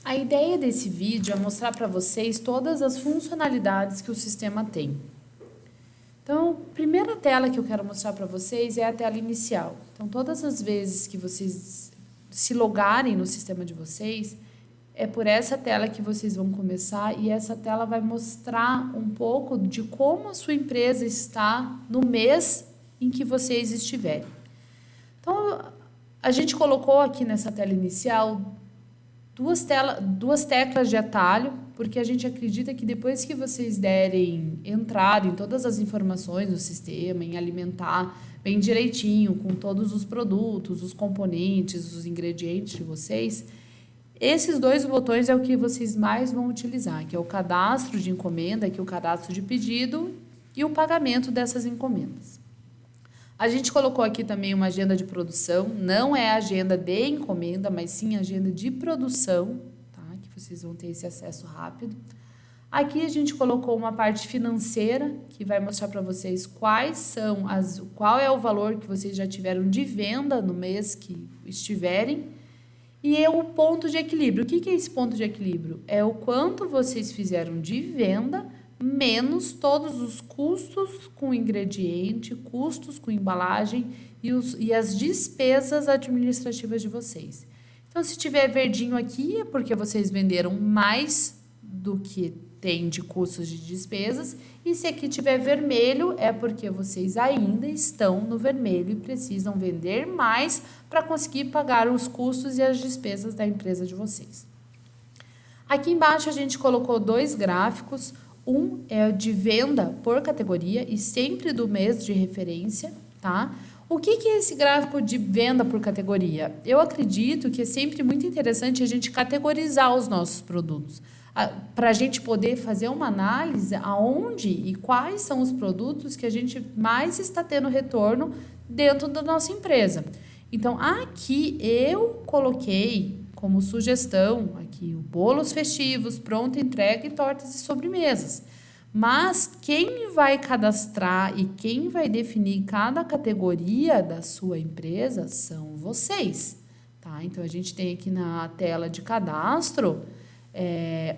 A ideia desse vídeo é mostrar para vocês todas as funcionalidades que o sistema tem. Então, a primeira tela que eu quero mostrar para vocês é a tela inicial. Então, todas as vezes que vocês se logarem no sistema de vocês, é por essa tela que vocês vão começar, e essa tela vai mostrar um pouco de como a sua empresa está no mês em que vocês estiverem. Então, a gente colocou aqui nessa tela inicial duas teclas de atalho, porque a gente acredita que depois que vocês entrarem todas as informações do sistema, em alimentar bem direitinho com todos os produtos, os componentes, os ingredientes de vocês, esses dois botões é o que vocês mais vão utilizar, que é o cadastro de encomenda, que é o cadastro de pedido e o pagamento dessas encomendas. A gente colocou aqui também uma agenda de produção, não é agenda de encomenda, mas sim agenda de produção, tá? Que vocês vão ter esse acesso rápido. Aqui a gente colocou uma parte financeira, que vai mostrar para vocês qual é o valor que vocês já tiveram de venda no mês que estiverem. E é o ponto de equilíbrio. O que é esse ponto de equilíbrio? É o quanto vocês fizeram de venda, menos todos os custos com ingrediente, custos com embalagem e as despesas administrativas de vocês. Então, se tiver verdinho aqui, é porque vocês venderam mais do que tem de custos de despesas, e se aqui tiver vermelho, é porque vocês ainda estão no vermelho e precisam vender mais para conseguir pagar os custos e as despesas da empresa de vocês. Aqui embaixo a gente colocou dois gráficos. Um é de venda por categoria e sempre do mês de referência, tá? O que é esse gráfico de venda por categoria? Eu acredito que é sempre muito interessante a gente categorizar os nossos produtos, para a gente poder fazer uma análise aonde e quais são os produtos que a gente mais está tendo retorno dentro da nossa empresa. Então, aqui eu coloquei como sugestão aqui o bolos festivos, pronta entrega e tortas e sobremesas. Mas quem vai cadastrar e quem vai definir cada categoria da sua empresa são vocês, tá? Então, a gente tem aqui na tela de cadastro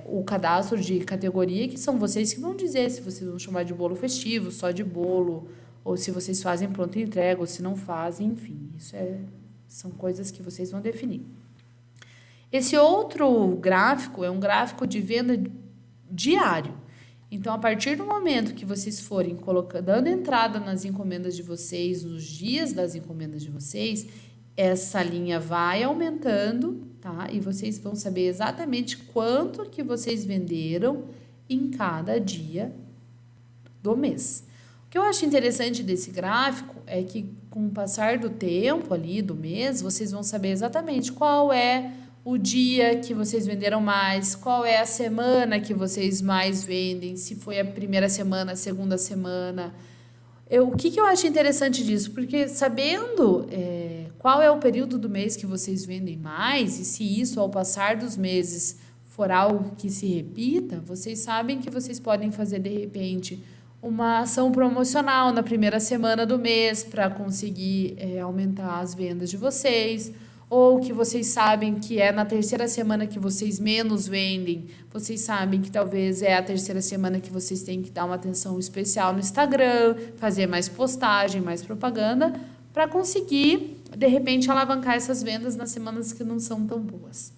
o cadastro de categoria, que são vocês que vão dizer se vocês vão chamar de bolo festivo, só de bolo, ou se vocês fazem pronta entrega, ou se não fazem, enfim. São coisas que vocês vão definir. Esse outro gráfico é um gráfico de venda diário. Então, a partir do momento que vocês forem dando entrada nas encomendas de vocês, nos dias das encomendas de vocês, essa linha vai aumentando, tá? E vocês vão saber exatamente quanto que vocês venderam em cada dia do mês. O que eu acho interessante desse gráfico é que, com o passar do tempo ali, do mês, vocês vão saber exatamente qual é o dia que vocês venderam mais, qual é a semana que vocês mais vendem, se foi a primeira semana, a segunda semana. O que eu acho interessante disso? Porque sabendo qual é o período do mês que vocês vendem mais, e se isso, ao passar dos meses, for algo que se repita, vocês sabem que vocês podem fazer, de repente, uma ação promocional na primeira semana do mês para conseguir aumentar as vendas de vocês, ou que vocês sabem que é na terceira semana que vocês menos vendem, vocês sabem que talvez é a terceira semana que vocês têm que dar uma atenção especial no Instagram, fazer mais postagem, mais propaganda, para conseguir, de repente, alavancar essas vendas nas semanas que não são tão boas.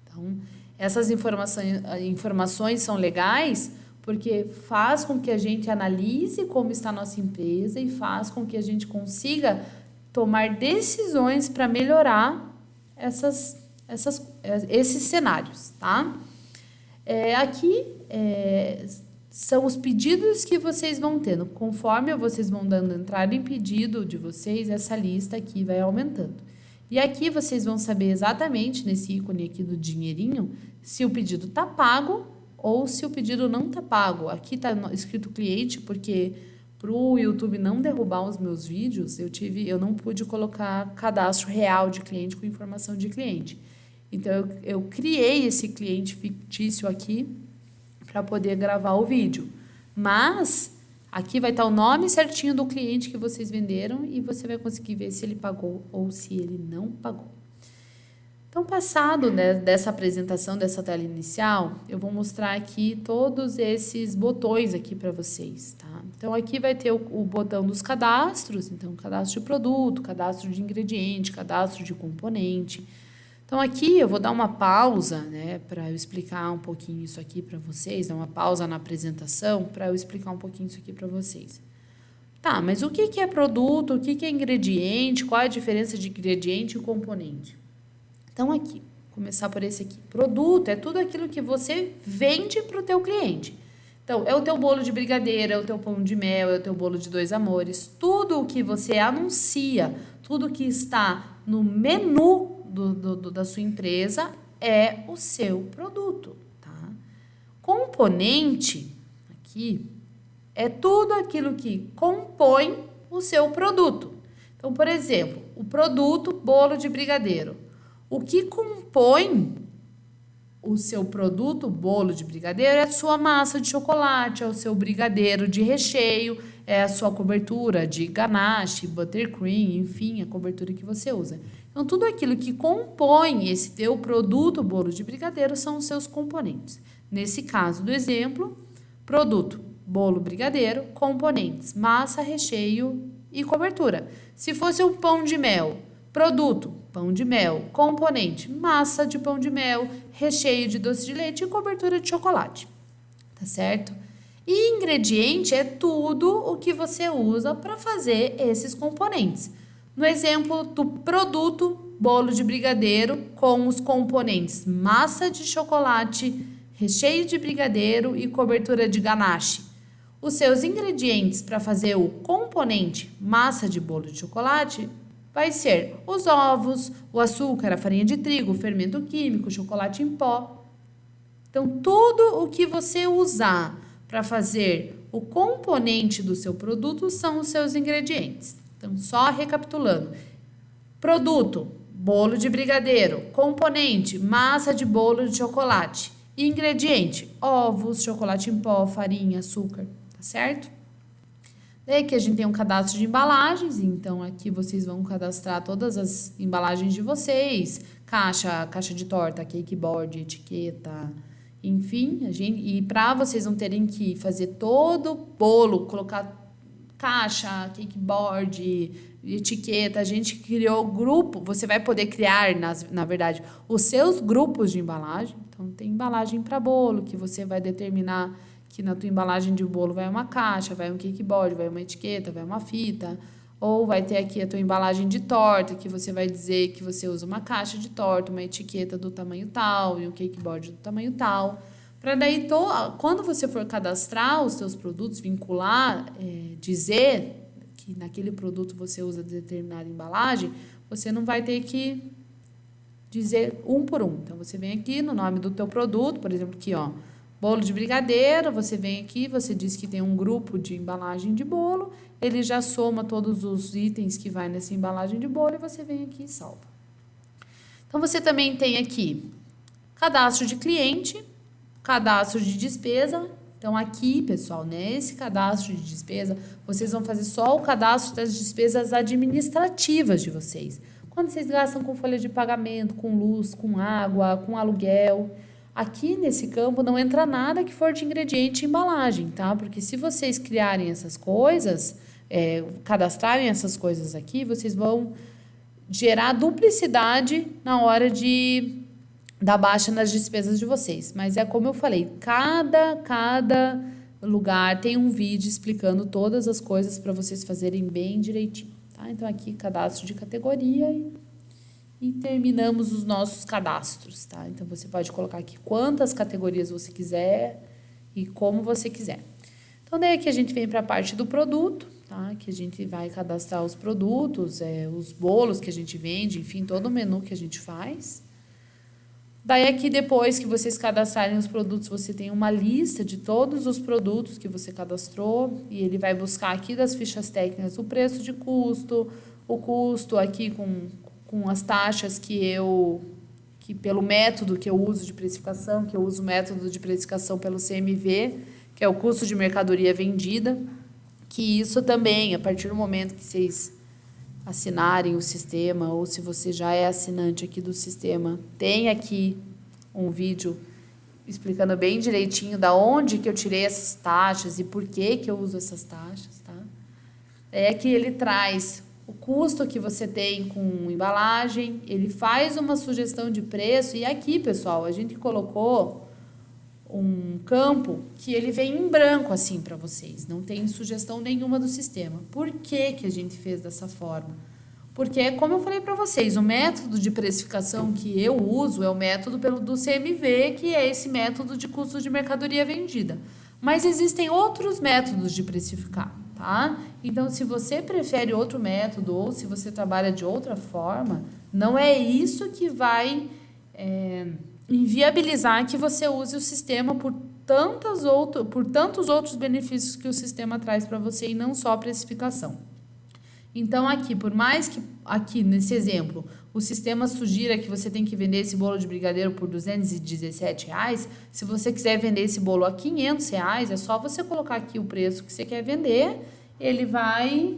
Então, essas informações são legais porque faz com que a gente analise como está a nossa empresa e faz com que a gente consiga tomar decisões para melhorar esses cenários, tá? Aqui são os pedidos que vocês vão tendo. Conforme vocês vão dando entrada em pedido de vocês, essa lista aqui vai aumentando. E aqui vocês vão saber exatamente, nesse ícone aqui do dinheirinho, se o pedido está pago ou se o pedido não está pago. Aqui está escrito cliente, porque para o YouTube não derrubar os meus vídeos, eu não pude colocar cadastro real de cliente com informação de cliente. Então, eu criei esse cliente fictício aqui para poder gravar o vídeo. Mas, aqui vai estar o nome certinho do cliente que vocês venderam e você vai conseguir ver se ele pagou ou se ele não pagou. Então, passado, né, dessa apresentação, dessa tela inicial, eu vou mostrar aqui todos esses botões aqui para vocês, tá? Então, aqui vai ter o botão dos cadastros, então, cadastro de produto, cadastro de ingrediente, cadastro de componente. Então, aqui eu vou dar uma pausa, né, para eu explicar um pouquinho isso aqui para vocês, dar uma pausa na apresentação para eu explicar um pouquinho isso aqui para vocês. Tá, mas o que é produto, o que é ingrediente, qual é a diferença de ingrediente e componente? Então, aqui, começar por esse aqui. Produto é tudo aquilo que você vende para o teu cliente. Então, é o teu bolo de brigadeiro, é o teu pão de mel, é o teu bolo de 2 amores. Tudo o que você anuncia, tudo que está no menu da sua empresa é o seu produto, tá? Componente, aqui, é tudo aquilo que compõe o seu produto. Então, por exemplo, o produto bolo de brigadeiro. O que compõe o seu produto, bolo de brigadeiro, é a sua massa de chocolate, é o seu brigadeiro de recheio, é a sua cobertura de ganache, buttercream, enfim, a cobertura que você usa. Então, tudo aquilo que compõe esse teu produto, bolo de brigadeiro, são os seus componentes. Nesse caso do exemplo, produto, bolo brigadeiro, componentes, massa, recheio e cobertura. Se fosse um pão de mel, produto, pão de mel, componente, massa de pão de mel, recheio de doce de leite e cobertura de chocolate, tá certo? E ingrediente é tudo o que você usa para fazer esses componentes. No exemplo do produto, bolo de brigadeiro com os componentes massa de chocolate, recheio de brigadeiro e cobertura de ganache. Os seus ingredientes para fazer o componente massa de bolo de chocolate vai ser os ovos, o açúcar, a farinha de trigo, o fermento químico, o chocolate em pó. Então, tudo o que você usar para fazer o componente do seu produto são os seus ingredientes. Então, só recapitulando. Produto, bolo de brigadeiro. Componente, massa de bolo de chocolate. Ingrediente, ovos, chocolate em pó, farinha, açúcar, tá certo? Daí aqui a gente tem um cadastro de embalagens, então aqui vocês vão cadastrar todas as embalagens de vocês, caixa de torta, cake board, etiqueta, enfim, e para vocês não terem que fazer todo o bolo, colocar caixa, cake board, etiqueta, a gente criou grupo, você vai poder criar, na verdade, os seus grupos de embalagem. Então, tem embalagem para bolo, que você vai determinar que na tua embalagem de bolo vai uma caixa, vai um cake board, vai uma etiqueta, vai uma fita, ou vai ter aqui a tua embalagem de torta, que você vai dizer que você usa uma caixa de torta, uma etiqueta do tamanho tal e um cake board do tamanho tal. Para daí, quando você for cadastrar os seus produtos, vincular, dizer que naquele produto você usa determinada embalagem, você não vai ter que dizer um por um. Então, você vem aqui no nome do teu produto, por exemplo, aqui, ó, bolo de brigadeiro, você vem aqui, você diz que tem um grupo de embalagem de bolo, ele já soma todos os itens que vai nessa embalagem de bolo e você vem aqui e salva. Então, você também tem aqui cadastro de cliente, cadastro de despesa. Então, aqui, pessoal, nesse cadastro de despesa, vocês vão fazer só o cadastro das despesas administrativas de vocês. Quando vocês gastam com folha de pagamento, com luz, com água, com aluguel. Aqui nesse campo não entra nada que for de ingrediente e embalagem, tá? Porque se vocês criarem essas coisas, cadastrarem essas coisas aqui, vocês vão gerar duplicidade na hora de dar baixa nas despesas de vocês. Mas é como eu falei, cada lugar tem um vídeo explicando todas as coisas para vocês fazerem bem direitinho, tá? Então, aqui, cadastro de categoria e terminamos os nossos cadastros, tá? Então, você pode colocar aqui quantas categorias você quiser e como você quiser. Então, daí aqui a gente vem para a parte do produto, tá? Que a gente vai cadastrar os produtos, os bolos que a gente vende, enfim, todo o menu que a gente faz. Daí aqui, depois que vocês cadastrarem os produtos, você tem uma lista de todos os produtos que você cadastrou e ele vai buscar aqui das fichas técnicas o preço de custo, o custo aqui com as taxas que pelo método que eu uso de precificação, que eu uso o método de precificação pelo CMV, que é o custo de mercadoria vendida, que isso também, a partir do momento que vocês assinarem o sistema, ou se você já é assinante aqui do sistema, tem aqui um vídeo explicando bem direitinho da onde que eu tirei essas taxas e por que que eu uso essas taxas, tá? É que ele traz o custo que você tem com embalagem, ele faz uma sugestão de preço, e aqui, pessoal, a gente colocou um campo que ele vem em branco assim para vocês, não tem sugestão nenhuma do sistema. Por que que a gente fez dessa forma? Porque, como eu falei para vocês, o método de precificação que eu uso é o método do CMV, que é esse método de custo de mercadoria vendida. Mas existem outros métodos de precificar, tá? Então, se você prefere outro método ou se você trabalha de outra forma, não é isso que vai inviabilizar que você use o sistema por tantos outros benefícios que o sistema traz para você e não só a precificação. Então, aqui, por mais que aqui nesse exemplo o sistema sugira que você tem que vender esse bolo de brigadeiro por R$217, se você quiser vender esse bolo a R$500, é só você colocar aqui o preço que você quer vender, ele vai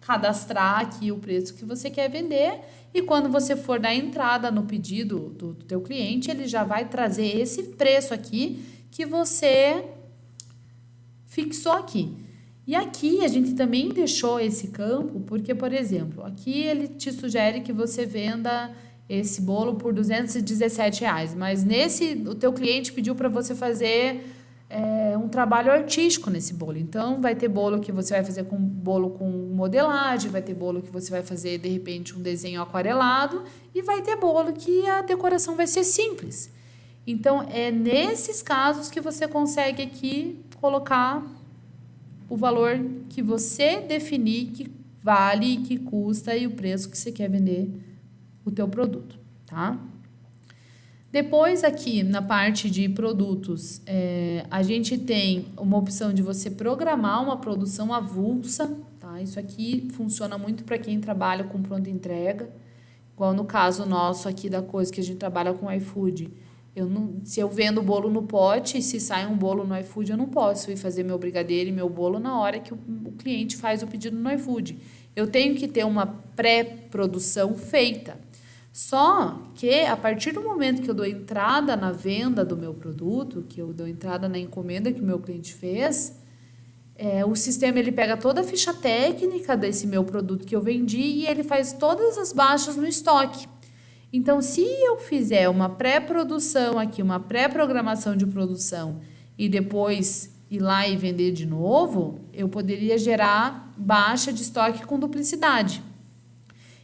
cadastrar aqui o preço que você quer vender, e quando você for dar entrada no pedido do teu cliente, ele já vai trazer esse preço aqui que você fixou aqui. E aqui a gente também deixou esse campo, porque, por exemplo, aqui ele te sugere que você venda esse bolo por R$217, mas o teu cliente pediu para você fazer um trabalho artístico nesse bolo. Então, vai ter bolo que você vai fazer com modelagem, vai ter bolo que você vai fazer, de repente, um desenho aquarelado, e vai ter bolo que a decoração vai ser simples. Então, é nesses casos que você consegue aqui colocar o valor que você definir que vale, que custa e o preço que você quer vender o teu produto, tá? Depois aqui na parte de produtos, a gente tem uma opção de você programar uma produção avulsa, tá? Isso aqui funciona muito para quem trabalha com pronta entrega, igual no caso nosso aqui da coisa que a gente trabalha com iFood. Se eu vendo bolo no pote, e se sai um bolo no iFood, eu não posso ir fazer meu brigadeiro e meu bolo na hora que o cliente faz o pedido no iFood. Eu tenho que ter uma pré-produção feita. Só que, a partir do momento que eu dou entrada na venda do meu produto, que eu dou entrada na encomenda que o meu cliente fez, o sistema ele pega toda a ficha técnica desse meu produto que eu vendi e ele faz todas as baixas no estoque. Então, se eu fizer uma pré-produção aqui, uma pré-programação de produção e depois ir lá e vender de novo, eu poderia gerar baixa de estoque com duplicidade.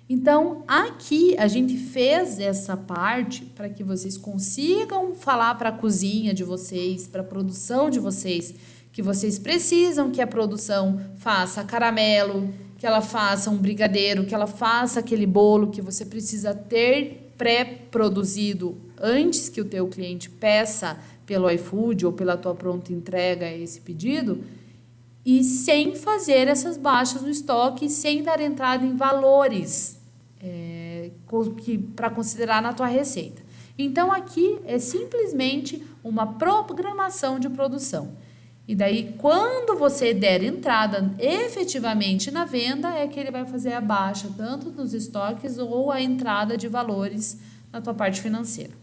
Então, aqui a gente fez essa parte para que vocês consigam falar para a cozinha de vocês, para a produção de vocês, que vocês precisam que a produção faça caramelo, que ela faça um brigadeiro, que ela faça aquele bolo que você precisa ter pré-produzido antes que o teu cliente peça pelo iFood ou pela tua pronta entrega esse pedido, e sem fazer essas baixas no estoque, sem dar entrada em valores para considerar na tua receita. Então, aqui é simplesmente uma programação de produção. E daí, quando você der entrada efetivamente na venda, é que ele vai fazer a baixa tanto nos estoques ou a entrada de valores na tua parte financeira.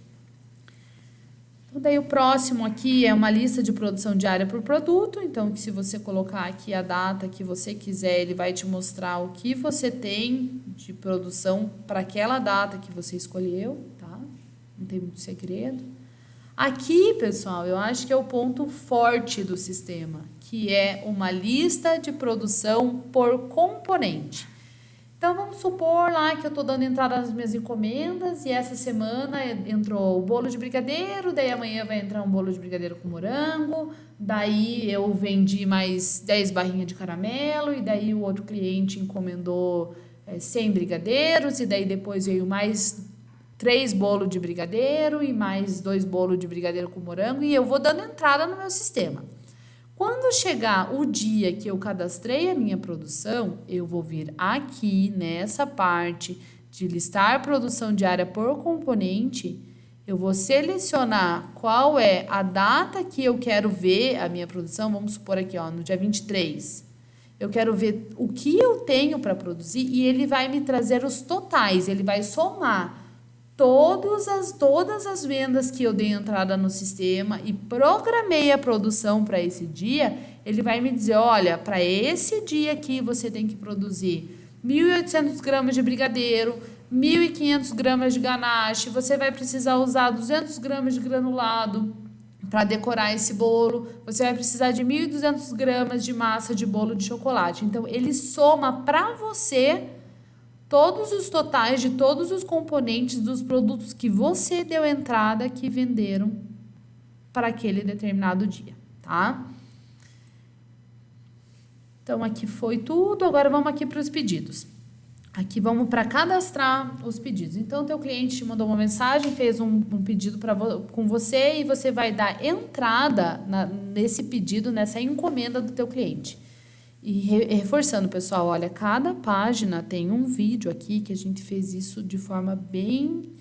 Então, daí o próximo aqui é uma lista de produção diária por produto. Então, se você colocar aqui a data que você quiser, ele vai te mostrar o que você tem de produção para aquela data que você escolheu, tá? Não tem muito segredo. Aqui, pessoal, eu acho que é o ponto forte do sistema, que é uma lista de produção por componente. Então, vamos supor lá que eu estou dando entrada nas minhas encomendas e essa semana entrou o bolo de brigadeiro, daí amanhã vai entrar um bolo de brigadeiro com morango, daí eu vendi mais 10 barrinhas de caramelo e daí o outro cliente encomendou 100 brigadeiros e daí depois veio mais 3 bolos de brigadeiro e mais 2 bolos de brigadeiro com morango e eu vou dando entrada no meu sistema. Quando chegar o dia que eu cadastrei a minha produção, eu vou vir aqui nessa parte de listar produção diária por componente, eu vou selecionar qual é a data que eu quero ver a minha produção, vamos supor aqui, ó, no dia 23. eu quero ver o que eu tenho para produzir e ele vai me trazer os totais, ele vai somar todas as vendas que eu dei entrada no sistema e programei a produção para esse dia, ele vai me dizer, olha, para esse dia aqui você tem que produzir 1.800 gramas de brigadeiro, 1.500 gramas de ganache, você vai precisar usar 200 gramas de granulado para decorar esse bolo, você vai precisar de 1.200 gramas de massa de bolo de chocolate. Então, ele soma para você todos os totais de todos os componentes dos produtos que você deu entrada que venderam para aquele determinado dia, tá? Então, aqui foi tudo. Agora, vamos aqui para os pedidos. Aqui vamos para cadastrar os pedidos. Então, teu cliente te mandou uma mensagem, fez um pedido com você e você vai dar entrada nesse pedido, nessa encomenda do teu cliente. E reforçando, pessoal, olha, cada página tem um vídeo aqui que a gente fez isso de forma bem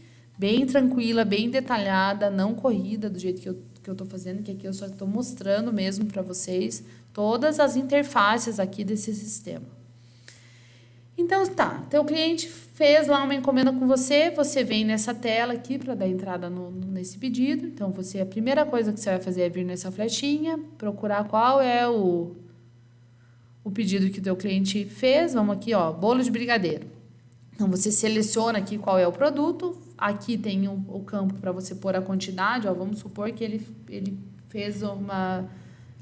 tranquila, bem detalhada, não corrida, do jeito que eu tô fazendo, que aqui eu só estou mostrando mesmo para vocês todas as interfaces aqui desse sistema. Então, tá, teu cliente fez lá uma encomenda com você, você vem nessa tela aqui para dar entrada nesse pedido. Então, a primeira coisa que você vai fazer é vir nessa flechinha, procurar qual é o pedido que o teu cliente fez. Vamos aqui, ó, bolo de brigadeiro. Então, você seleciona aqui qual é o produto. Aqui tem o campo para você pôr a quantidade. Ó, vamos supor que ele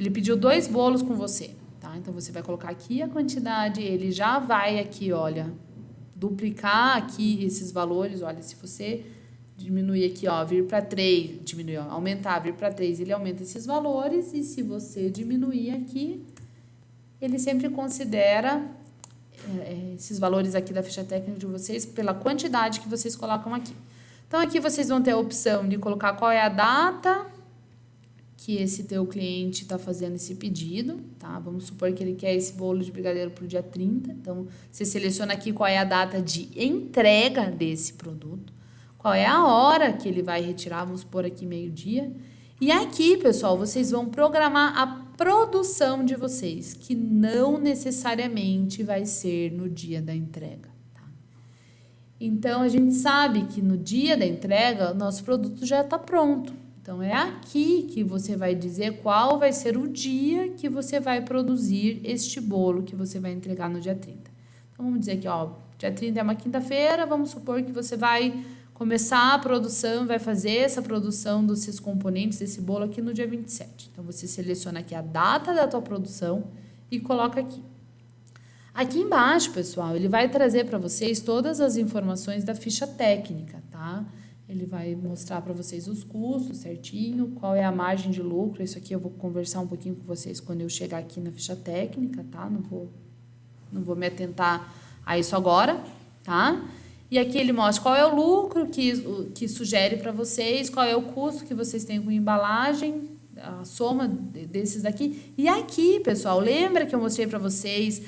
pediu 2 bolos com você, tá? Então, você vai colocar aqui a quantidade. Ele já vai aqui, olha, duplicar aqui esses valores. Olha, se você diminuir aqui, ó, vir para 3, diminuir, ó, aumentar, vir para 3, ele aumenta esses valores. E se você diminuir aqui, ele sempre considera esses valores aqui da ficha técnica de vocês pela quantidade que vocês colocam aqui. Então, aqui vocês vão ter a opção de colocar qual é a data que esse teu cliente está fazendo esse pedido, tá? Vamos supor que ele quer esse bolo de brigadeiro para o dia 30. Então, você seleciona aqui qual é a data de entrega desse produto, qual é a hora que ele vai retirar, vamos supor aqui meio-dia. E aqui, pessoal, vocês vão programar a produção de vocês, que não necessariamente vai ser no dia da entrega, tá? Então, a gente sabe que no dia da entrega, o nosso produto já está pronto. Então, é aqui que você vai dizer qual vai ser o dia que você vai produzir este bolo que você vai entregar no dia 30. Então, vamos dizer que, ó, dia 30 é uma quinta-feira, vamos supor que você vai começar a produção, vai fazer essa produção dos seus componentes desse bolo aqui no dia 27. Então, você seleciona aqui a data da tua produção e coloca aqui. Aqui embaixo, pessoal, ele vai trazer para vocês todas as informações da ficha técnica, tá? Ele vai mostrar para vocês os custos certinho, qual é a margem de lucro. Isso aqui eu vou conversar um pouquinho com vocês quando eu chegar aqui na ficha técnica, tá? Não vou me atentar a isso agora, tá? E aqui ele mostra qual é o lucro que sugere para vocês, qual é o custo que vocês têm com embalagem, a soma desses daqui. E aqui, pessoal, lembra que eu mostrei para vocês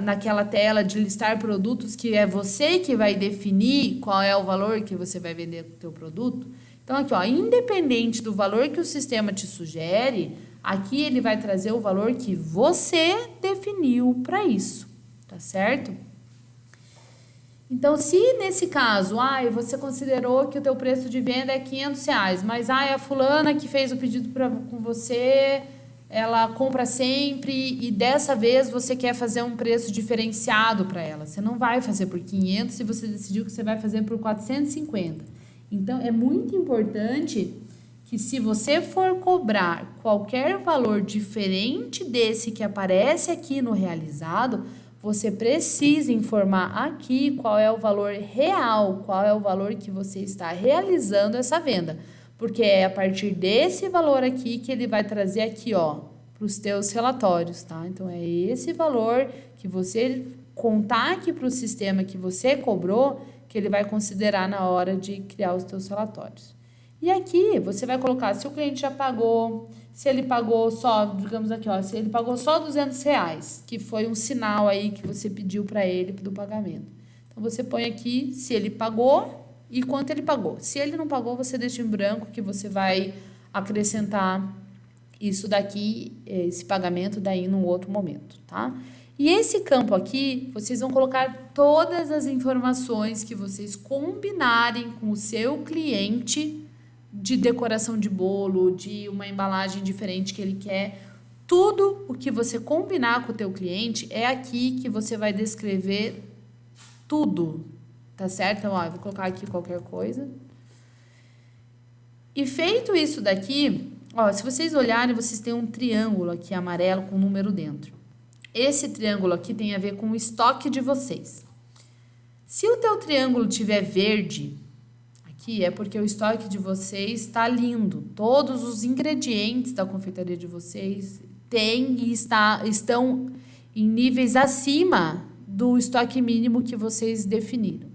naquela tela de listar produtos que é você que vai definir qual é o valor que você vai vender com o teu produto? Então, aqui, ó, independente do valor que o sistema te sugere, aqui ele vai trazer o valor que você definiu para isso, tá certo? Então, se nesse caso, você considerou que o teu preço de venda é R$500, mas a fulana que fez o pedido com você, ela compra sempre e dessa vez você quer fazer um preço diferenciado para ela. Você não vai fazer por 500 se você decidiu que você vai fazer por 450. Então, é muito importante que se você for cobrar qualquer valor diferente desse que aparece aqui no realizado, você precisa informar aqui qual é o valor real, qual é o valor que você está realizando essa venda. Porque é a partir desse valor aqui que ele vai trazer aqui, ó, para os teus relatórios, tá? Então, é esse valor que você contar aqui para o sistema que você cobrou, que ele vai considerar na hora de criar os teus relatórios. E aqui, você vai colocar se o cliente já pagou, se ele pagou só, digamos aqui, ó, se ele pagou só R$200, que foi um sinal aí que você pediu para ele do pagamento. Então, você põe aqui se ele pagou e quanto ele pagou. Se ele não pagou, você deixa em branco que você vai acrescentar isso daqui, esse pagamento daí num outro momento, tá? E esse campo aqui, vocês vão colocar todas as informações que vocês combinarem com o seu cliente de decoração de bolo, de uma embalagem diferente que ele quer. Tudo o que você combinar com o teu cliente é aqui que você vai descrever tudo, tá certo? Então, ó, eu vou colocar aqui qualquer coisa. E feito isso daqui, ó, se vocês olharem, vocês têm um triângulo aqui amarelo com um número dentro. Esse triângulo aqui tem a ver com o estoque de vocês. Se o teu triângulo tiver verde, aqui é porque o estoque de vocês está lindo. Todos os ingredientes da confeitaria de vocês têm e estão em níveis acima do estoque mínimo que vocês definiram.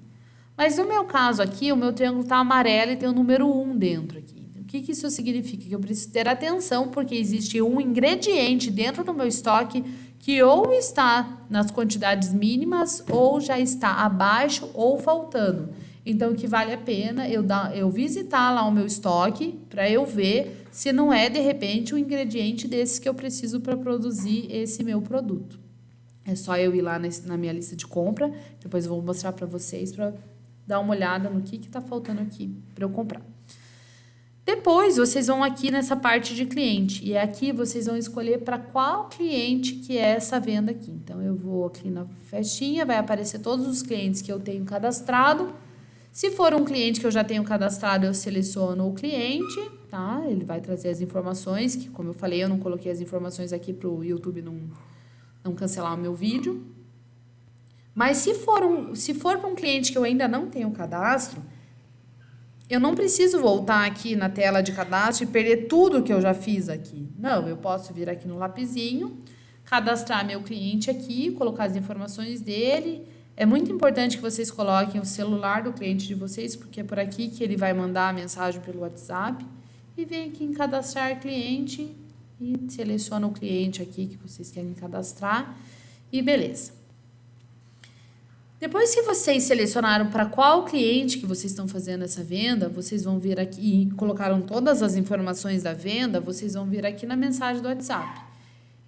Mas no meu caso aqui, o meu triângulo está amarelo e tem o número 1 dentro aqui. O que isso significa? Que eu preciso ter atenção porque existe um ingrediente dentro do meu estoque que ou está nas quantidades mínimas ou já está abaixo ou faltando. Então, que vale a pena eu visitar lá o meu estoque para eu ver se não é, de repente, um ingrediente desse que eu preciso para produzir esse meu produto. É só eu ir lá na minha lista de compra, depois eu vou mostrar para vocês para dar uma olhada no que está faltando aqui para eu comprar. Depois, vocês vão aqui nessa parte de cliente. E aqui vocês vão escolher para qual cliente que é essa venda aqui. Então, eu vou aqui na festinha, vai aparecer todos os clientes que eu tenho cadastrado. Se for um cliente que eu já tenho cadastrado, eu seleciono o cliente, tá? Ele vai trazer as informações, que como eu falei, eu não coloquei as informações aqui para o YouTube não cancelar o meu vídeo. Mas se for para um cliente que eu ainda não tenho cadastro, eu não preciso voltar aqui na tela de cadastro e perder tudo que eu já fiz aqui. Não, eu posso vir aqui no lapisinho, cadastrar meu cliente aqui, colocar as informações dele. É muito importante que vocês coloquem o celular do cliente de vocês, porque é por aqui que ele vai mandar a mensagem pelo WhatsApp. E vem aqui em cadastrar cliente e seleciona o cliente aqui que vocês querem cadastrar e beleza. Depois que vocês selecionaram para qual cliente que vocês estão fazendo essa venda, vocês vão vir aqui e colocaram todas as informações da venda, vocês vão vir aqui na mensagem do WhatsApp.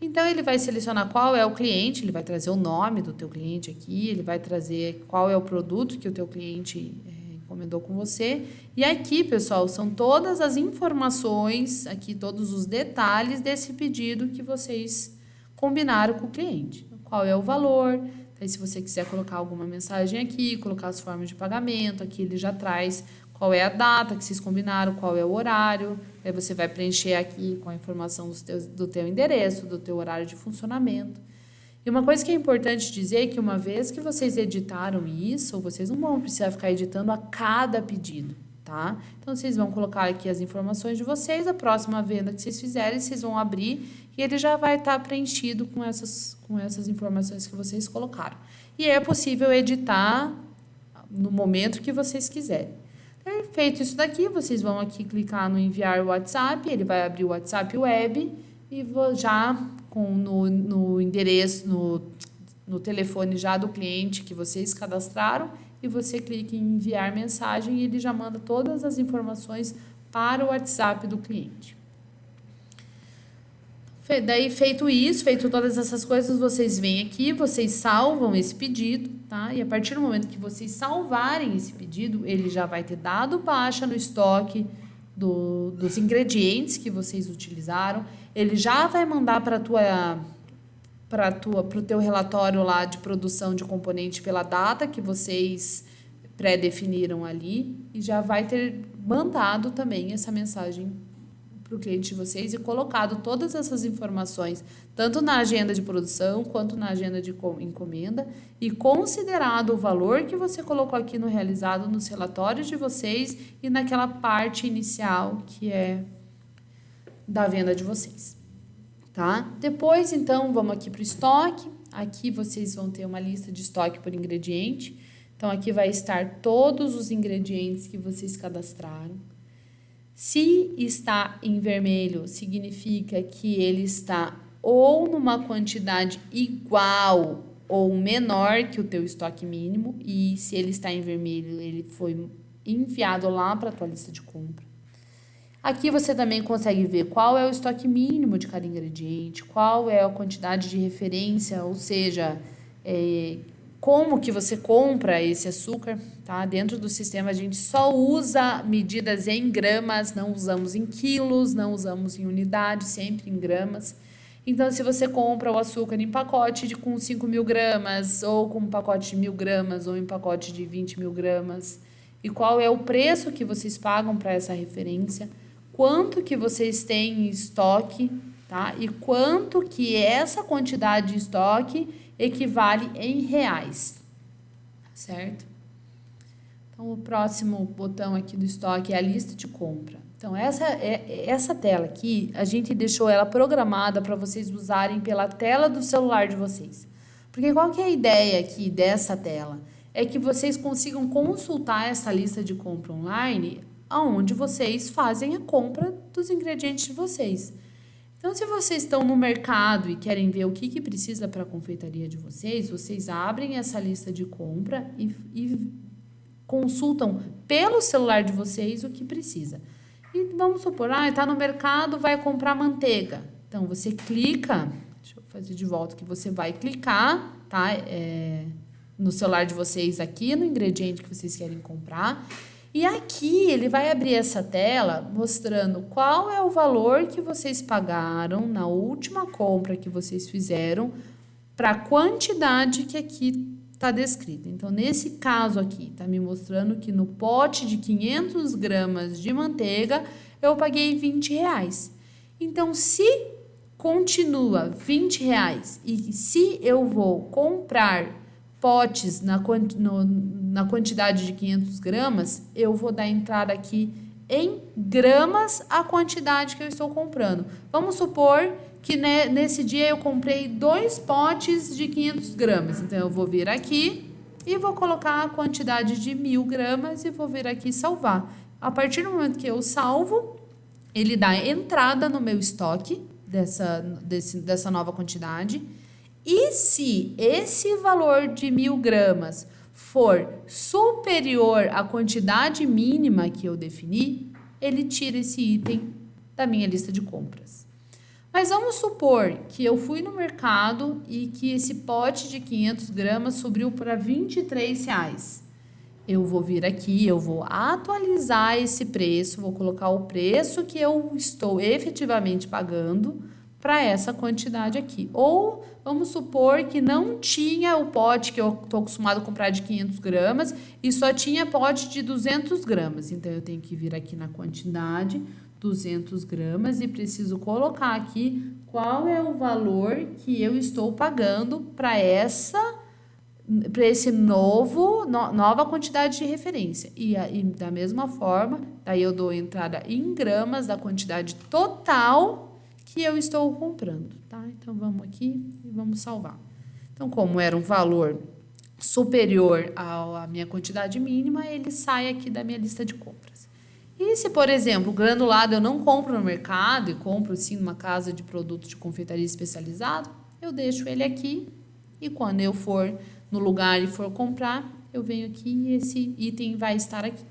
Então, ele vai selecionar qual é o cliente, ele vai trazer o nome do teu cliente aqui, ele vai trazer qual é o produto que o teu cliente encomendou com você. E aqui, pessoal, são todas as informações, aqui todos os detalhes desse pedido que vocês combinaram com o cliente. Qual é o valor. Aí, se você quiser colocar alguma mensagem aqui, colocar as formas de pagamento, aqui ele já traz qual é a data que vocês combinaram, qual é o horário. Aí você vai preencher aqui com a informação do teu endereço, do teu horário de funcionamento. E uma coisa que é importante dizer é que uma vez que vocês editaram isso, vocês não vão precisar ficar editando a cada pedido, tá? Então, vocês vão colocar aqui as informações de vocês, a próxima venda que vocês fizerem, vocês vão abrir e ele já vai estar preenchido com essas informações que vocês colocaram. E é possível editar no momento que vocês quiserem. Então, feito isso daqui, vocês vão aqui clicar no enviar o WhatsApp, ele vai abrir o WhatsApp web e já no endereço, no telefone já do cliente que vocês cadastraram, e você clica em enviar mensagem e ele já manda todas as informações para o WhatsApp do cliente. Daí, feito isso, feito todas essas coisas, vocês vêm aqui, vocês salvam esse pedido, tá? E a partir do momento que vocês salvarem esse pedido, ele já vai ter dado baixa no estoque dos ingredientes que vocês utilizaram. Ele já vai mandar para o teu relatório lá de produção de componente pela data que vocês pré-definiram ali e já vai ter mandado também essa mensagem para o cliente de vocês e colocado todas essas informações, tanto na agenda de produção quanto na agenda de encomenda, e considerado o valor que você colocou aqui no realizado nos relatórios de vocês e naquela parte inicial que é da venda de vocês, tá? Depois, então, vamos aqui para o estoque. Aqui vocês vão ter uma lista de estoque por ingrediente. Então, aqui vai estar todos os ingredientes que vocês cadastraram. Se está em vermelho, significa que ele está ou numa quantidade igual ou menor que o teu estoque mínimo, e se ele está em vermelho, ele foi enviado lá para a tua lista de compra. Aqui você também consegue ver qual é o estoque mínimo de cada ingrediente, qual é a quantidade de referência, ou seja, como que você compra esse açúcar, tá? Dentro do sistema a gente só usa medidas em gramas, não usamos em quilos, não usamos em unidades, sempre em gramas. Então, se você compra o açúcar em pacote com 5.000 gramas, ou com um pacote de 1.000 gramas, ou em pacote de 20.000 gramas, e qual é o preço que vocês pagam para essa referência, quanto que vocês têm em estoque, tá? E quanto que essa quantidade de estoque equivale em reais, certo? Então, o próximo botão aqui do estoque é a lista de compra. Então, essa tela aqui, a gente deixou ela programada para vocês usarem pela tela do celular de vocês. Porque qual que é a ideia aqui dessa tela? É que vocês consigam consultar essa lista de compra online, onde vocês fazem a compra dos ingredientes de vocês. Então, se vocês estão no mercado e querem ver o que precisa para a confeitaria de vocês, vocês abrem essa lista de compra e consultam pelo celular de vocês o que precisa. E vamos supor, está no mercado, vai comprar manteiga. Então, você clica, deixa eu fazer de volta que você vai clicar, tá? No celular de vocês aqui, no ingrediente que vocês querem comprar. E aqui ele vai abrir essa tela mostrando qual é o valor que vocês pagaram na última compra que vocês fizeram para a quantidade que aqui está descrita. Então, nesse caso aqui, está me mostrando que no pote de 500 gramas de manteiga, eu paguei R$20. Então, se continua R$20 e se eu vou comprar potes na quantidade de 500 gramas, eu vou dar entrada aqui em gramas a quantidade que eu estou comprando. Vamos supor que nesse dia eu comprei 2 potes de 500 gramas. Então, eu vou vir aqui e vou colocar a quantidade de 1.000 gramas e vou vir aqui salvar. A partir do momento que eu salvo, ele dá entrada no meu estoque dessa nova quantidade. E se esse valor de 1.000 gramas for superior à quantidade mínima que eu defini, ele tira esse item da minha lista de compras. Mas vamos supor que eu fui no mercado e que esse pote de 500 gramas subiu para R$23. Eu vou vir aqui, eu vou atualizar esse preço, vou colocar o preço que eu estou efetivamente pagando para essa quantidade aqui. Ou vamos supor que não tinha o pote que eu estou acostumado a comprar de 500 gramas e só tinha pote de 200 gramas. Então, eu tenho que vir aqui na quantidade, 200 gramas, e preciso colocar aqui qual é o valor que eu estou pagando para esse nova quantidade de referência. E da mesma forma, daí eu dou entrada em gramas da quantidade total que eu estou comprando, tá? Então, vamos aqui e vamos salvar. Então, como era um valor superior à minha quantidade mínima, ele sai aqui da minha lista de compras. E se, por exemplo, o granulado eu não compro no mercado e compro, sim, numa casa de produtos de confeitaria especializado, eu deixo ele aqui e quando eu for no lugar e for comprar, eu venho aqui e esse item vai estar aqui.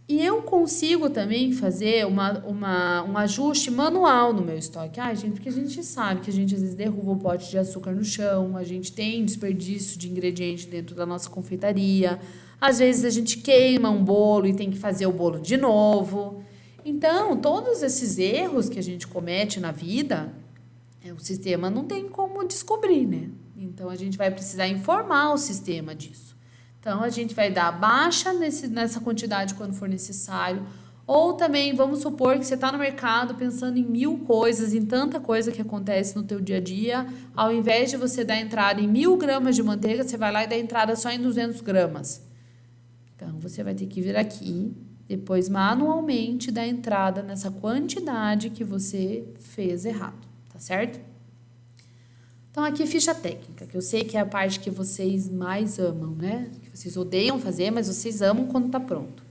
E eu consigo também fazer um ajuste manual no meu estoque. Gente, porque a gente sabe que a gente às vezes derruba o pote de açúcar no chão, a gente tem desperdício de ingrediente dentro da nossa confeitaria, às vezes a gente queima um bolo e tem que fazer o bolo de novo. Então, todos esses erros que a gente comete na vida, o sistema não tem como descobrir, né? Então, a gente vai precisar informar o sistema disso. Então, a gente vai dar baixa nessa quantidade quando for necessário. Ou também, vamos supor que você está no mercado pensando em 1.000 coisas, em tanta coisa que acontece no teu dia a dia. Ao invés de você dar entrada em 1.000 gramas de manteiga, você vai lá e dá entrada só em 200 gramas. Então, você vai ter que vir aqui, depois manualmente dar entrada nessa quantidade que você fez errado, tá certo? Então, aqui ficha técnica, que eu sei que é a parte que vocês mais amam, né? Que vocês odeiam fazer, mas vocês amam quando tá pronto.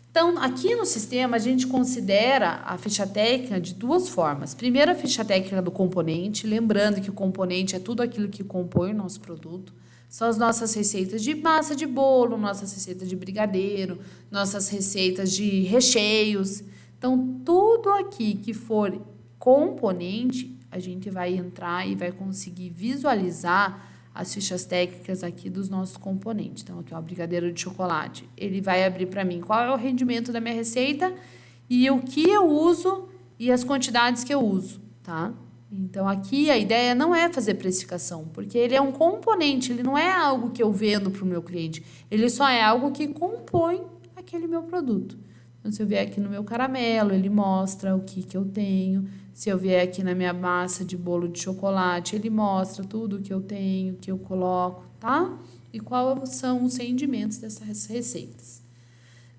Então, aqui no sistema, a gente considera a ficha técnica de 2 formas. Primeiro, a ficha técnica do componente, lembrando que o componente é tudo aquilo que compõe o nosso produto. São as nossas receitas de massa de bolo, nossas receitas de brigadeiro, nossas receitas de recheios. Então, tudo aqui que for componente, a gente vai entrar e vai conseguir visualizar as fichas técnicas aqui dos nossos componentes. Então, aqui, ó, o brigadeiro de chocolate. Ele vai abrir para mim qual é o rendimento da minha receita e o que eu uso e as quantidades que eu uso, tá? Então, aqui a ideia não é fazer precificação, porque ele é um componente, ele não é algo que eu vendo para o meu cliente, ele só é algo que compõe aquele meu produto. Então, se eu vier aqui no meu caramelo, ele mostra o que eu tenho. Se eu vier aqui na minha massa de bolo de chocolate, ele mostra tudo o que eu tenho, que eu coloco, tá? E quais são os rendimentos dessas receitas.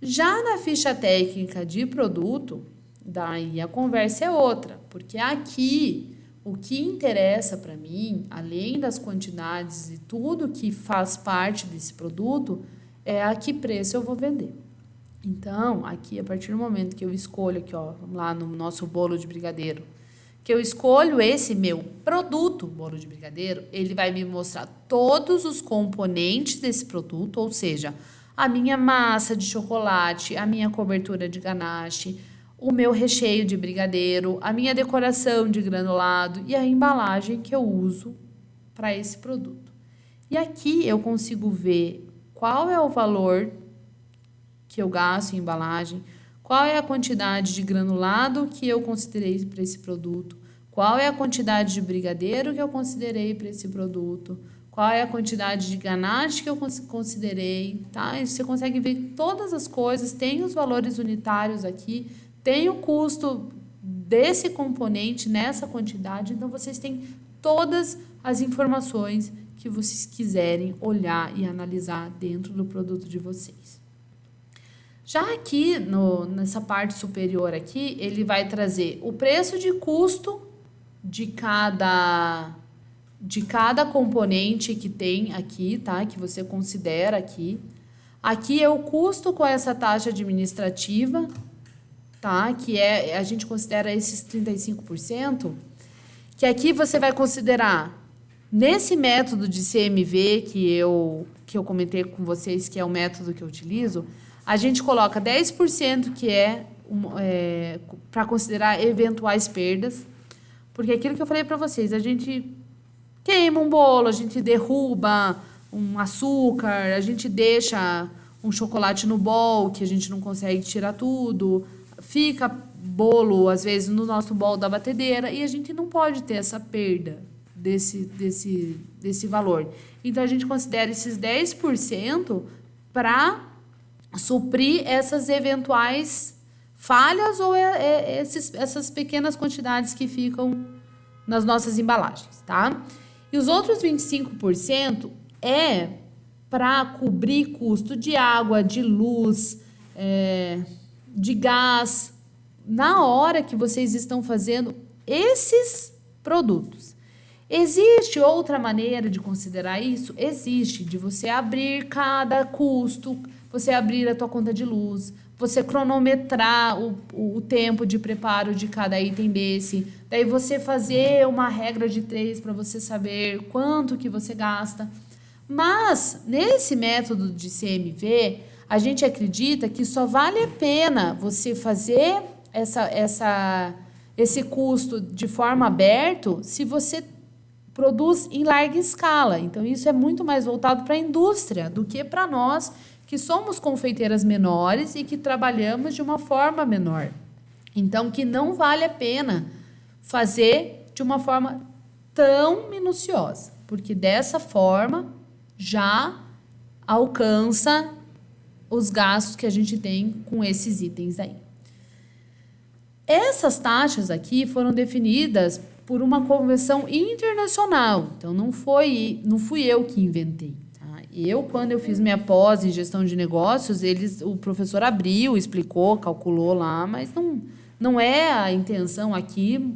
Já na ficha técnica de produto, daí a conversa é outra, porque aqui o que interessa para mim, além das quantidades e tudo que faz parte desse produto, é a que preço eu vou vender. Então, aqui, a partir do momento que eu escolho, aqui, ó, vamos lá no nosso bolo de brigadeiro, que eu escolho esse meu produto, bolo de brigadeiro, ele vai me mostrar todos os componentes desse produto, ou seja, a minha massa de chocolate, a minha cobertura de ganache, o meu recheio de brigadeiro, a minha decoração de granulado e a embalagem que eu uso para esse produto. E aqui eu consigo ver qual é o valor que eu gasto em embalagem, qual é a quantidade de granulado que eu considerei para esse produto, qual é a quantidade de brigadeiro que eu considerei para esse produto, qual é a quantidade de ganache que eu considerei, tá? E você consegue ver todas as coisas, tem os valores unitários aqui, tem o custo desse componente nessa quantidade, então vocês têm todas as informações que vocês quiserem olhar e analisar dentro do produto de vocês. Já aqui, nessa parte superior aqui, ele vai trazer o preço de custo de cada componente que tem aqui, tá? Que você considera aqui. Aqui é o custo com essa taxa administrativa, tá? Que a gente considera esses 35%, que aqui você vai considerar nesse método de CMV que eu comentei com vocês, que é o método que eu utilizo, a gente coloca 10% que para considerar eventuais perdas, porque aquilo que eu falei para vocês, a gente queima um bolo, a gente derruba um açúcar, a gente deixa um chocolate no bol que a gente não consegue tirar tudo, fica bolo, às vezes, no nosso bol da batedeira e a gente não pode ter essa perda desse valor. Então, a gente considera esses 10% para suprir essas eventuais falhas ou essas pequenas quantidades que ficam nas nossas embalagens, tá? E os outros 25% é para cobrir custo de água, de luz, de gás, na hora que vocês estão fazendo esses produtos. Existe outra maneira de considerar isso? Existe, de você abrir cada custo, você abrir a tua conta de luz, você cronometrar o tempo de preparo de cada item desse, daí você fazer uma regra de 3 para você saber quanto que você gasta. Mas, nesse método de CMV, a gente acredita que só vale a pena você fazer esse custo de forma aberta se você produz em larga escala. Então, isso é muito mais voltado para a indústria do que para nós, que somos confeiteiras menores e que trabalhamos de uma forma menor. Então, que não vale a pena fazer de uma forma tão minuciosa, porque dessa forma já alcança os gastos que a gente tem com esses itens aí. Essas taxas aqui foram definidas por uma convenção internacional, então não fui eu que inventei. Quando eu fiz minha pós em gestão de negócios, o professor abriu, explicou, calculou lá, mas não é a intenção aqui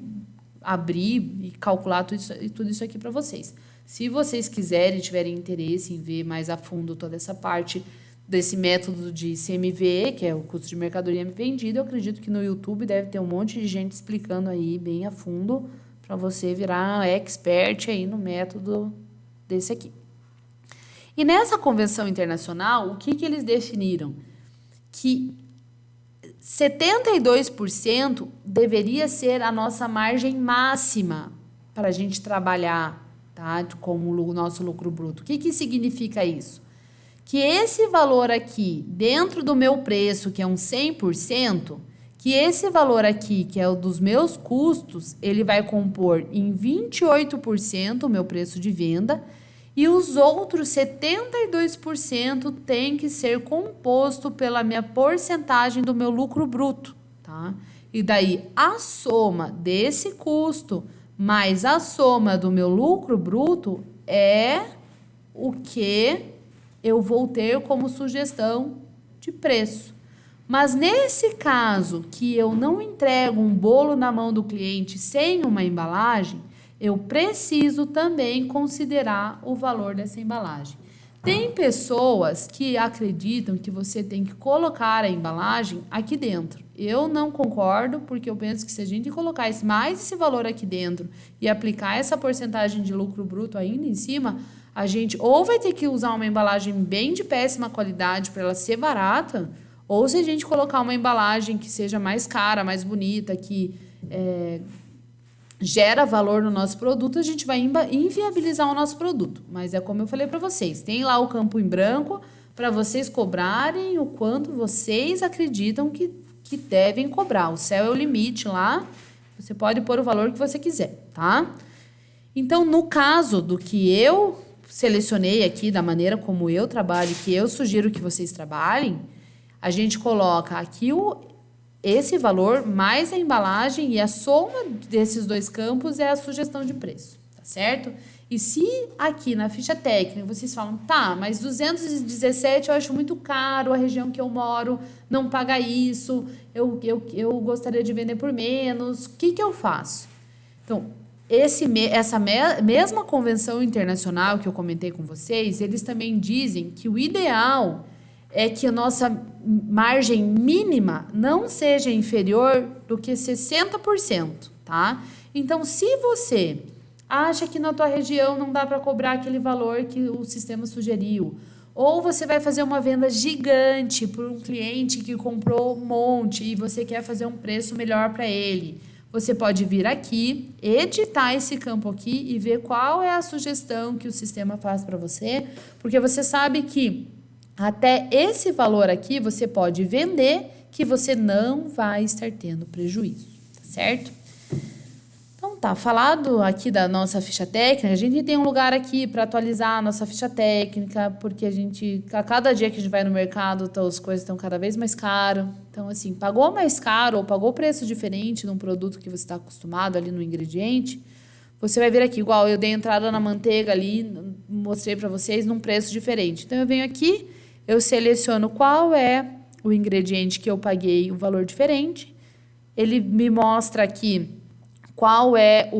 abrir e calcular tudo isso aqui para vocês. Se vocês quiserem, tiverem interesse em ver mais a fundo toda essa parte desse método de CMV, que é o custo de mercadoria vendida, eu acredito que no YouTube deve ter um monte de gente explicando aí bem a fundo para você virar expert aí no método desse aqui. E nessa convenção internacional, o que eles definiram? Que 72% deveria ser a nossa margem máxima para a gente trabalhar, tá? Como o nosso lucro bruto. O que significa isso? Que esse valor aqui, dentro do meu preço, que é um 100%, que esse valor aqui, que é o dos meus custos, ele vai compor em 28% o meu preço de venda, e os outros 72% tem que ser composto pela minha porcentagem do meu lucro bruto, tá? E daí a soma desse custo mais a soma do meu lucro bruto é o que eu vou ter como sugestão de preço. Mas nesse caso que eu não entrego um bolo na mão do cliente sem uma embalagem, eu preciso também considerar o valor dessa embalagem. Tem pessoas que acreditam que você tem que colocar a embalagem aqui dentro. Eu não concordo, porque eu penso que se a gente colocar mais esse valor aqui dentro e aplicar essa porcentagem de lucro bruto ainda em cima, a gente ou vai ter que usar uma embalagem bem de péssima qualidade para ela ser barata, ou se a gente colocar uma embalagem que seja mais cara, mais bonita, que gera valor no nosso produto, a gente vai inviabilizar o nosso produto. Mas é como eu falei para vocês, tem lá o campo em branco para vocês cobrarem o quanto vocês acreditam que devem cobrar. O céu é o limite lá, você pode pôr o valor que você quiser, tá? Então, no caso do que eu selecionei aqui, da maneira como eu trabalho, que eu sugiro que vocês trabalhem, a gente coloca aqui esse valor mais a embalagem, e a soma desses dois campos é a sugestão de preço, tá certo? E se aqui na ficha técnica vocês falam, tá, mas 217 eu acho muito caro, a região que eu moro não paga isso, eu gostaria de vender por menos, o que eu faço? Então, essa mesma convenção internacional que eu comentei com vocês, eles também dizem que o ideal é que a nossa margem mínima não seja inferior do que 60%, tá? Então, se você acha que na tua região não dá para cobrar aquele valor que o sistema sugeriu, ou você vai fazer uma venda gigante por um cliente que comprou um monte e você quer fazer um preço melhor para ele, você pode vir aqui, editar esse campo aqui e ver qual é a sugestão que o sistema faz para você, porque você sabe que até esse valor aqui você pode vender, que você não vai estar tendo prejuízo, tá certo? Então tá, falado aqui da nossa ficha técnica, a gente tem um lugar aqui para atualizar a nossa ficha técnica, porque a cada dia que a gente vai no mercado, as coisas estão cada vez mais caras. Então, assim, pagou mais caro ou pagou preço diferente num produto que você está acostumado ali no ingrediente, você vai ver aqui, igual eu dei entrada na manteiga ali, mostrei para vocês num preço diferente. Então, eu venho aqui, eu seleciono qual é o ingrediente que eu paguei um valor diferente. Ele me mostra aqui qual é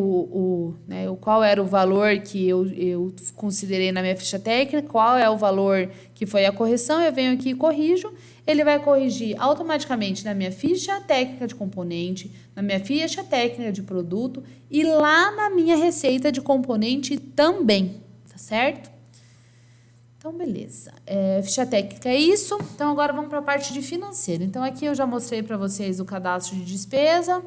qual era o valor que eu considerei na minha ficha técnica, qual é o valor que foi a correção. Eu venho aqui e corrijo. Ele vai corrigir automaticamente na minha ficha técnica de componente, na minha ficha técnica de produto e lá na minha receita de componente também, tá certo? Então, beleza. Ficha técnica é isso. Então, agora vamos para a parte de financeiro. Então, aqui eu já mostrei para vocês o cadastro de despesa.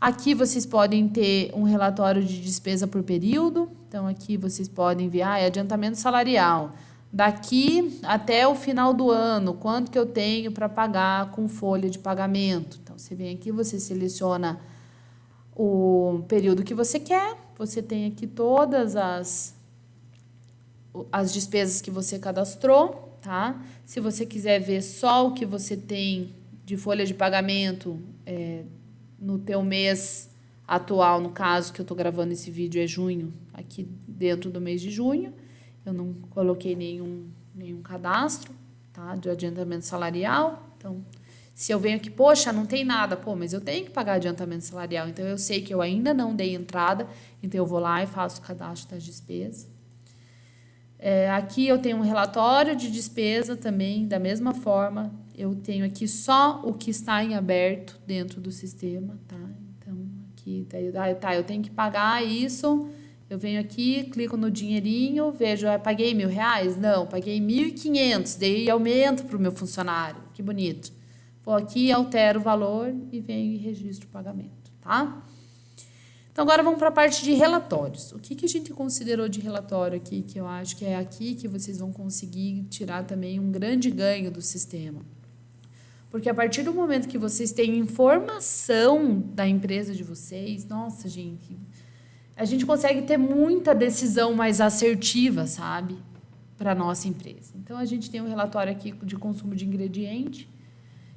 Aqui vocês podem ter um relatório de despesa por período. Então, aqui vocês podem ver, adiantamento salarial. Daqui até o final do ano, quanto que eu tenho para pagar com folha de pagamento. Então, você vem aqui, você seleciona o período que você quer. Você tem aqui todas as despesas que você cadastrou, tá? Se você quiser ver só o que você tem de folha de pagamento no teu mês atual, no caso que eu estou gravando esse vídeo é junho, aqui dentro do mês de junho, eu não coloquei nenhum cadastro, tá? De adiantamento salarial. Então, se eu venho aqui, poxa, não tem nada, mas eu tenho que pagar adiantamento salarial, então eu sei que eu ainda não dei entrada, então eu vou lá e faço o cadastro das despesas. Aqui eu tenho um relatório de despesa também, da mesma forma. Eu tenho aqui só o que está em aberto dentro do sistema, tá? Então, aqui, eu tenho que pagar isso Eu venho aqui, clico no dinheirinho, vejo, paguei R$1.000? Não, paguei 1.500, daí aumento para o meu funcionário. Que bonito. Vou aqui, altero o valor e venho e registro o pagamento, tá? Então, agora vamos para a parte de relatórios. O que a gente considerou de relatório aqui, que eu acho que é aqui que vocês vão conseguir tirar também um grande ganho do sistema. Porque a partir do momento que vocês têm informação da empresa de vocês, nossa, gente, a gente consegue ter muita decisão mais assertiva, sabe? Para a nossa empresa. Então, a gente tem um relatório aqui de consumo de ingrediente,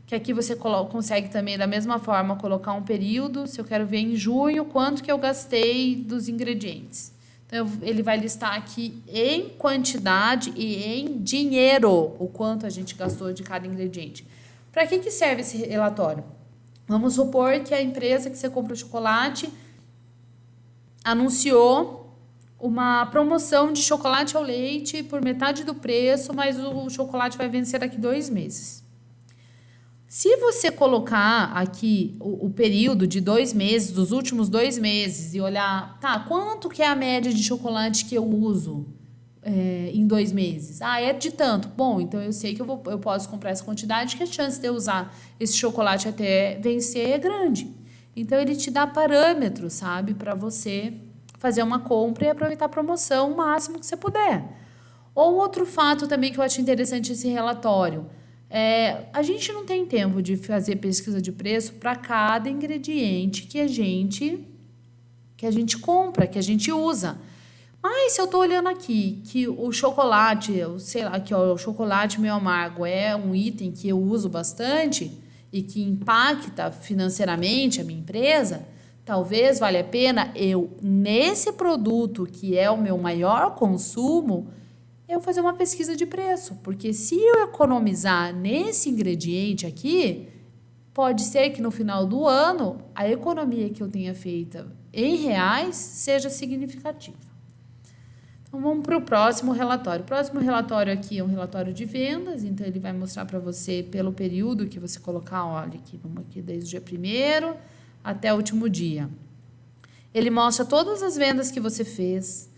que aqui você consegue também, da mesma forma, colocar um período. Se eu quero ver em junho, quanto que eu gastei dos ingredientes. Então, ele vai listar aqui em quantidade e em dinheiro o quanto a gente gastou de cada ingrediente. Para que serve esse relatório? Vamos supor que a empresa que você compra o chocolate anunciou uma promoção de chocolate ao leite por metade do preço, mas o chocolate vai vencer daqui 2 meses. Se você colocar aqui o período de 2 meses, dos últimos 2 meses, e olhar, tá, quanto que é a média de chocolate que eu uso em 2 meses? Ah, é de tanto. Bom, então eu sei que eu posso comprar essa quantidade, que a chance de eu usar esse chocolate até vencer é grande. Então, ele te dá parâmetros, sabe, para você fazer uma compra e aproveitar a promoção o máximo que você puder. Ou outro fato também que eu acho interessante esse relatório, a gente não tem tempo de fazer pesquisa de preço para cada ingrediente que a gente compra, que a gente usa. Mas se eu estou olhando aqui que o chocolate, sei lá, que o chocolate meio amargo é um item que eu uso bastante e que impacta financeiramente a minha empresa, talvez valha a pena eu, nesse produto que é o meu maior consumo, eu fazer uma pesquisa de preço. Porque se eu economizar nesse ingrediente aqui, pode ser que no final do ano a economia que eu tenha feita em reais seja significativa. Então, vamos para o próximo relatório. O próximo relatório aqui é um relatório de vendas, então ele vai mostrar para você pelo período que você colocar, olha aqui, vamos aqui desde o dia 1º até o último dia. Ele mostra todas as vendas que você fez.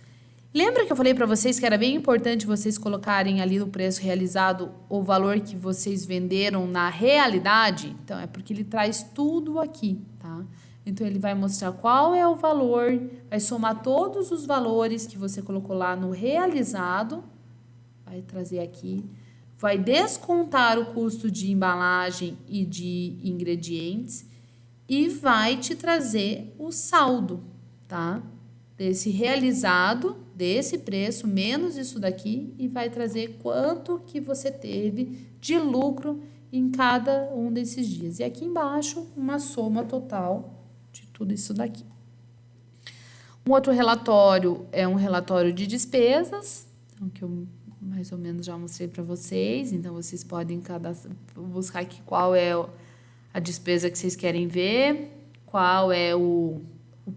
Lembra que eu falei para vocês que era bem importante vocês colocarem ali no preço realizado o valor que vocês venderam na realidade? Então, é porque ele traz tudo aqui, tá? Então, ele vai mostrar qual é o valor, vai somar todos os valores que você colocou lá no realizado, vai trazer aqui, vai descontar o custo de embalagem e de ingredientes e vai te trazer o saldo, tá? Desse realizado, desse preço, menos isso daqui, e vai trazer quanto que você teve de lucro em cada um desses dias. E aqui embaixo, uma soma total de tudo isso daqui. Um outro relatório é um relatório de despesas, então, que eu mais ou menos já mostrei para vocês. Então, vocês podem buscar aqui qual é a despesa que vocês querem ver, qual é o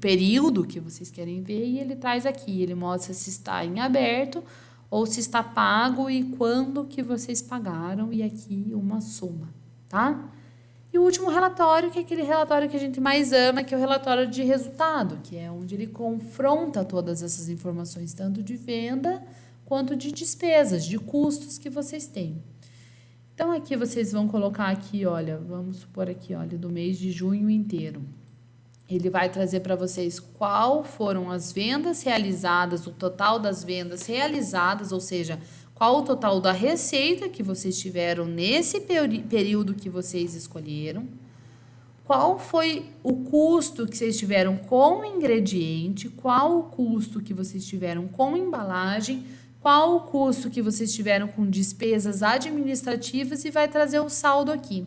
período que vocês querem ver, e ele traz aqui, ele mostra se está em aberto ou se está pago e quando que vocês pagaram, e aqui uma soma, tá? E o último relatório, que é aquele relatório que a gente mais ama, que é o relatório de resultado, que é onde ele confronta todas essas informações, tanto de venda quanto de despesas, de custos que vocês têm. Então, aqui vocês vão colocar aqui, olha, vamos supor aqui, olha, do mês de junho inteiro. Ele vai trazer para vocês qual foram as vendas realizadas, o total das vendas realizadas, ou seja, qual o total da receita que vocês tiveram nesse período que vocês escolheram, qual foi o custo que vocês tiveram com o ingrediente, qual o custo que vocês tiveram com embalagem, qual o custo que vocês tiveram com despesas administrativas, e vai trazer o saldo aqui.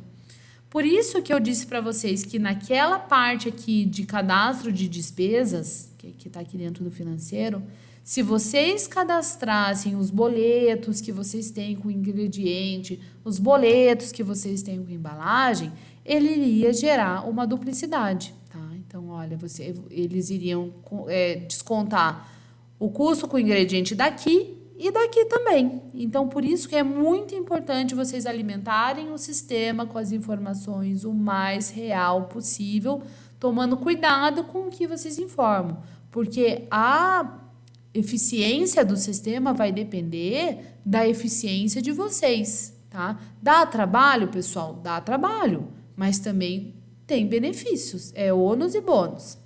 Por isso que eu disse para vocês que naquela parte aqui de cadastro de despesas, que está aqui dentro do financeiro, se vocês cadastrassem os boletos que vocês têm com ingrediente, os boletos que vocês têm com embalagem, ele iria gerar uma duplicidade, tá? Então, olha, eles iriam descontar o custo com o ingrediente daqui e daqui também. Então, por isso que é muito importante vocês alimentarem o sistema com as informações o mais real possível, tomando cuidado com o que vocês informam. porque a eficiência do sistema vai depender da eficiência de vocês, tá? Dá trabalho, pessoal? Dá trabalho, mas também tem benefícios, é ônus e bônus.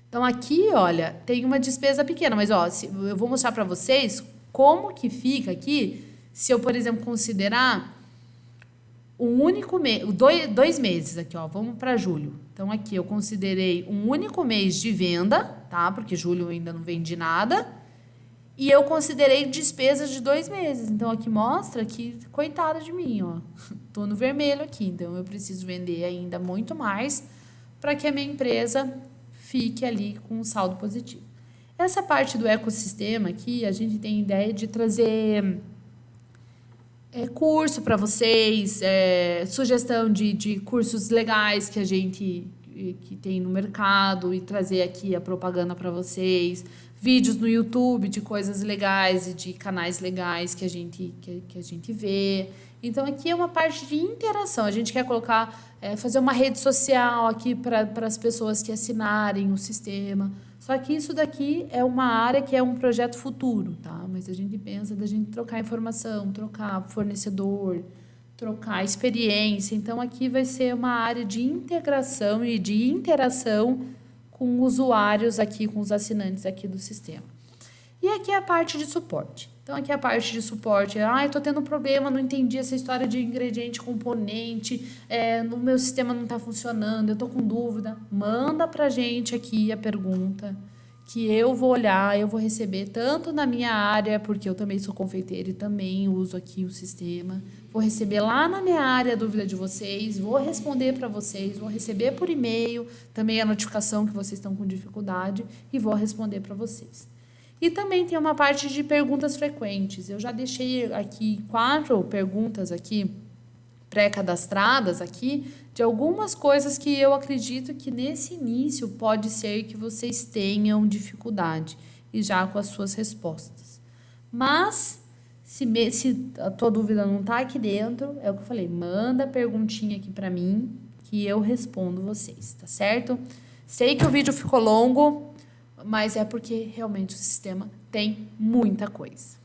Então, aqui, olha, tem uma despesa pequena, mas, ó, eu vou mostrar para vocês como que fica aqui se eu, por exemplo, considerar um único mês, 2 meses aqui, ó, vamos para julho. Então, aqui eu considerei um único mês de venda, tá? Porque julho eu ainda não vendi nada. E eu considerei despesas de 2 meses. Então, aqui mostra que, coitada de mim, ó. Tô no vermelho aqui. Então, eu preciso vender ainda muito mais para que a minha empresa fique ali com um saldo positivo. Essa parte do ecossistema aqui, a gente tem ideia de trazer curso para vocês, sugestão de cursos legais que a gente que tem no mercado e trazer aqui a propaganda para vocês, vídeos no YouTube de coisas legais e de canais legais que a gente vê. Então, aqui é uma parte de interação. A gente quer colocar, fazer uma rede social aqui para as pessoas que assinarem o sistema. Só que isso daqui é uma área que é um projeto futuro, tá? Mas a gente pensa da gente trocar informação, trocar fornecedor, trocar experiência. Então, aqui vai ser uma área de integração e de interação com usuários aqui, com os assinantes aqui do sistema. E aqui é a parte de suporte. Então, aqui é a parte de suporte. Eu tô tendo um problema, não entendi essa história de ingrediente, componente, no meu sistema não está funcionando, eu tô com dúvida. Manda pra gente aqui a pergunta, que eu vou olhar, eu vou receber tanto na minha área, porque eu também sou confeiteira e também uso aqui o sistema. Vou receber lá na minha área a dúvida de vocês, vou responder para vocês, vou receber por e-mail também a notificação que vocês estão com dificuldade e vou responder para vocês. E também tem uma parte de perguntas frequentes. Eu já deixei aqui 4 perguntas aqui pré-cadastradas aqui de algumas coisas que eu acredito que nesse início pode ser que vocês tenham dificuldade e já com as suas respostas. Mas se a tua dúvida não está aqui dentro, é o que eu falei, manda a perguntinha aqui para mim que eu respondo vocês, tá certo? Sei que o vídeo ficou longo, mas é porque realmente o sistema tem muita coisa.